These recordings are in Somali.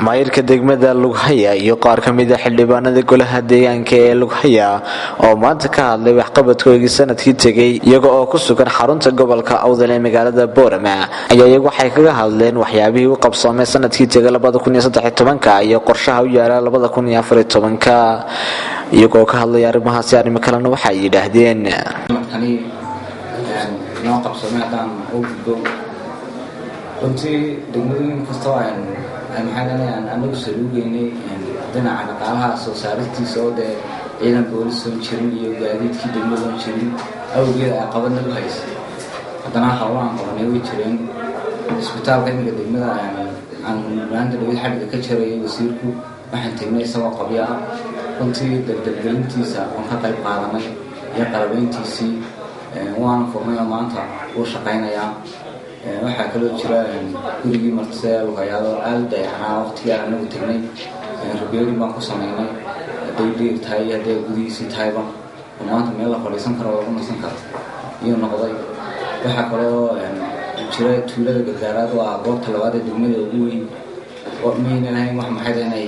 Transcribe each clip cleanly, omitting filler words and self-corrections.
maayirka degmada Lughaya iyo qaar ka mid ah xildhibaanada golaha deegaanka ee Lughaya oo maanta ka hadlay waxqabadkoodii sanadkii tagay iyaga oo ku sugan xarunta gobolka Awdal ee magaalada Boorama ayaa iyagu waxay kaga hadleen waxyaabihii uu qabsoomay sanadkii tagay 2013 iyo qorshaha u yaala 2014 iyagoo ka hadlay arrimahaas arrimo kalena waxay yiraahdeen noo qabsoomay hadaan u gudbo runtii degmooyin kasta maxaan anagu saluugeynay dhinaca dhaqaalaha soo saaristiisa oo dee ciidan boolis oo jirin iyo gaadiidkii degmada oo jirin awgeed ay qabadna u haysay haddana hawlaan qabanay way jireen isbitaalka imika degmada aan maanta dhawid xadhiga ka jarayay wasiirku waxaan tagnay isagoo qabyo ah runtii degdegelintiisa oon ka qayb qaadanay iyo qalabeyntiisii waan furnay oo maanta uu shaqaynayaa waxaa kaloo jira gurigii martisee Lughaya aad dayaxnaa waqtigaan anagu tagnay rubeerin baan ku sameynay hadday dhiig tahay hadday gudihiisii tahayba oo maanta meel la fadhiisan karo oo lagu nasan karo iyo noqday waxaa kaloo jira tuulada gargaaraad oo ah goobta labaad ee degmada ugu weyn oo mayna lahayn wax maxay inay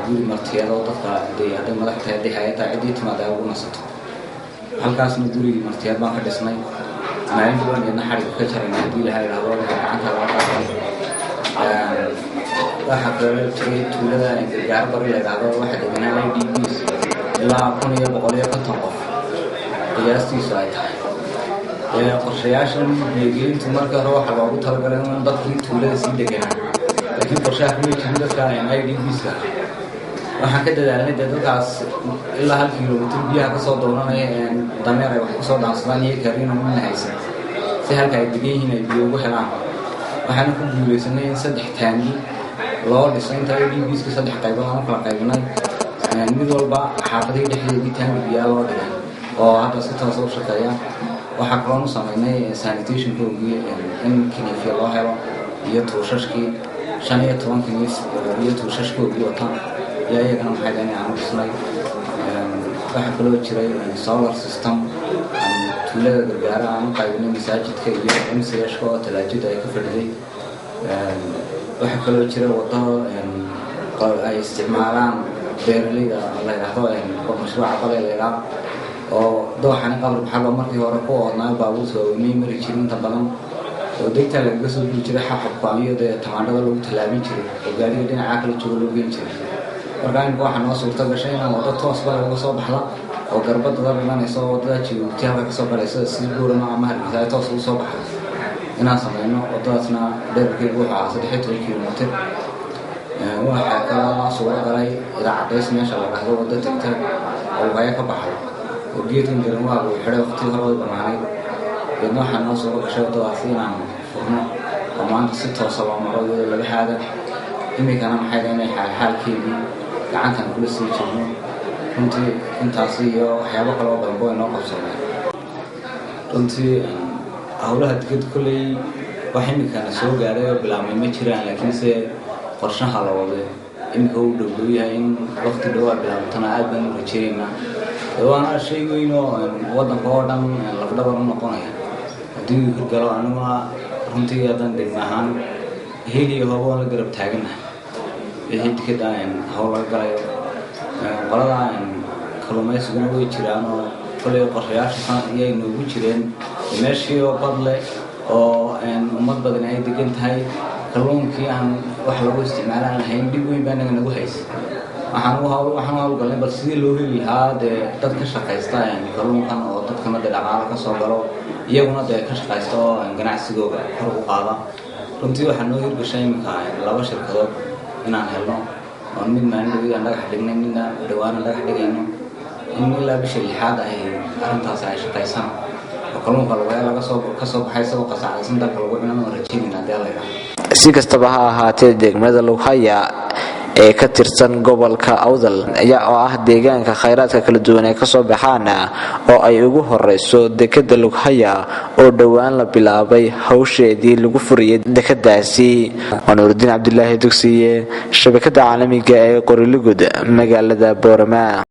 guri martiyada oo dadka hadday madax tahay hadday hay'adaha ciddii timaada ugu nasato halkaasna gurigii martiyad baan ka dhisnay maalin badan ee naxariga ka jaray hadii la helaado gacanta la qaatay waxa kale jiray tuulada gargaar bari la yiraahdo waxa deegaanada IDPs ilaa 150 qof qiyaastiisu ay tahay qorshayaashan deegaanka marka hore waxa loogu talagalay in dadkii tuulada sii deganaa laakiin qorshaha kuma jirin dadka IDPs waxaan ka dadaalnay dadkaas ilaa 1 kiiloomitir biyaha ka soo doonanaya dameer ay wax ku soo dhaansadaan iyo kariina ma haysan si halka ay degan yihiin ay biyo ugu helaan waxaan ku guuleysanay in 3 taangi loo dhisay inta IDPs ka 3 qaybood aan kala qaybinay mid walba xaafadii dhexdeedii taangi biyo loo dhigay oo hadda si toos ah u shaqeeya waxa kaloo sameynay sanitation program in kinifiya loo helo iyo tuushashkii 15 kiniis iyo tuushashkoodii wata iyagana maxay tahay aan dhisnay waxa kaloo jiray solar system tuulada gargaar aan qaybinay masaajidka iyo MCH-ka oo talaajada ay ka fadhiday waxa kaloo jira wado ay isticmaalaan beeraleyda la yiraahdo mashruuca qaleelaya oo dooxan qabr baxdo markii hore ku oodnaa baabuur soo mari jirin inta badan oo degta laga soo gudbi jiray xaqabka iyo tamaandhada lagu talaabin jiray oo gaariga dhinaca kale joogo loo geyn jiray markaan waxaan noo suurta gashay inaan wado toos laga soo baxla oo garbada dalaynayso wadada jiwtiyaha ka soo galayso si buurama ama hargeysa toos u soo baxay inaan sameeyno wadadaasna dhererkeedu waxa 13 kiiloomitir waxa kaloo soo galay ilaa cadays meesha la dhahdo wadada tagta oo Lughaya ka baxay oo geedkan garan waa uu xidhay waqti hore dhamaanay waxaan noo soo gashay wadadaas inaan furno oo maanta si toos ah loo maro laba haada imikana maxay tahay xaalkeedii gacantan kula sii jirno runtii intaas iyo waxyaabo kale oo badan oo noo qabsoomay runtii hawlaha degdeg kulay wax imikana soo gaaray oo bilaabmay ma jiraan laakiin se qorshaha la wado imika uu dhow yahay in waqti dhow bilaabtana aad baan u rajaynaynaa waana shay weyn oo wadanka oo dhan lafdhabar u noqonaya haddii uu galo anuma runtii hadan degmahan هيلي هو ولا قرب تاجنا هيد كده هولا قايو قلنا كلمة سجنوا يشيلانو كل قرياش كان ينو يشيلين ماشي وقبله أو أمد بدنا هيد كنت هاي كلهم كي عن وحلو استعمالنا هين بيجوا بيننا نقول هيس وحنو قلنا بس يلوه هذا تذكر قيستا كلهم كان أو تذكر ده العالم كسبرو يجونا ده كشقيستا جناح سجوا حرق قاضي runtii waxaan noo hirgashay imika laba shirkadood inaan helno oo mid maalin aan dhagax dhignay midna dhawaan dhagax dhigayno in ilaa bisha lixaad ay arintaas ay shaqaysan oo kalluunka laga soo baxay soo qasacaysan dalka lagu cunano rajaynaa deelayga si kastaba ha ahaatee degmada Lughaya ee ka tirsan gobolka Awdal ayaa ah deegaanka khayraadka kala duwan ee ka soo baxaan oo ay ugu horeyso dekada Lughaya oo dhawaan la bilaabay hawsheedii lagu furiyay dekadaasi Nuruddin Cabdullaahi Dugsiye shabakada caalamiga ee Qorilugud magaalada Boorama.